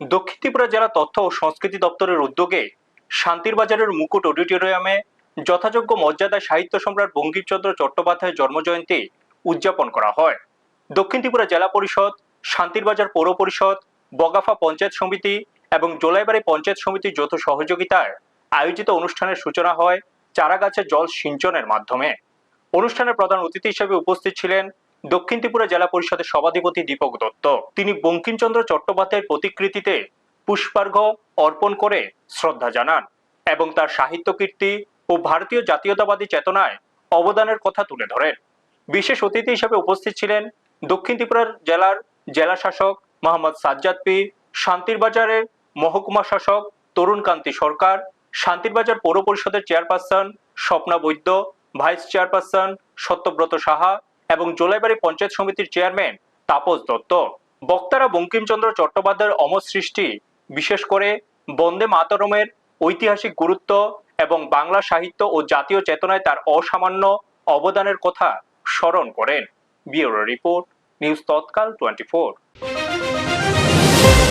দক্ষিণ ত্রিপুরা জেলা তথ্য ও সংস্কৃতি দপ্তরের উদ্যোগে শান্তির বাজারের মুকুট অডিটোরিয়ামে যথাযোগ্য মর্যাদায় সাহিত্য সম্রাট বঙ্কিমচন্দ্র চট্টোপাধ্যায়ের জন্মজয়ন্তী উদযাপন করা হয়। দক্ষিণ ত্রিপুরা জেলা পরিষদ, শান্তির বাজার পৌর পরিষদ, বগাফা পঞ্চায়েত সমিতি এবং জোলাইবাড়ি পঞ্চায়েত সমিতির যৌথ সহযোগিতায় আয়োজিত অনুষ্ঠানের সূচনা হয় চারাগাছে জল সিঞ্চনের মাধ্যমে। অনুষ্ঠানের প্রধান অতিথি হিসেবে উপস্থিত ছিলেন দক্ষিণ ত্রিপুরা জেলা পরিষদের সভাধিপতি দীপক দত্ত। তিনি বঙ্কিমচন্দ্র চট্টোপাধ্যায়ের প্রতিকৃতিতে পুষ্পার্ঘ্য অর্পণ করে শ্রদ্ধা জানান এবং তার সাহিত্য কীর্তি ও ভারতীয় জাতীয়তাবাদী চেতনায় অবদানের কথা তুলে ধরেন। বিশেষ অতিথি হিসেবে উপস্থিত ছিলেন দক্ষিণ ত্রিপুরা জেলার জেলা শাসক মোহাম্মদ সাজ্জাদ পীর, শান্তির বাজারের মহকুমা শাসক তরুণ কান্তি সরকার, শান্তির বাজার পৌর পরিষদের চেয়ারপারসন স্বপ্না বৈদ্য, ভাইস চেয়ারপারসন সত্যব্রত সাহা এবং জোলাইবাড়ি পঞ্চায়েত সমিতির চেয়ারম্যান তাপস দত্ত। বক্তারা বঙ্কিমচন্দ্র চট্টোপাধ্যায়ের অমর সৃষ্টি, বিশেষ করে বন্দে মাতরমের ঐতিহাসিক গুরুত্ব এবং বাংলা সাহিত্য ও জাতীয় চেতনায় তার অসামান্য অবদানের কথা স্মরণ করেন। ব্যুরো রিপোর্ট, নিউজ তৎকাল 24।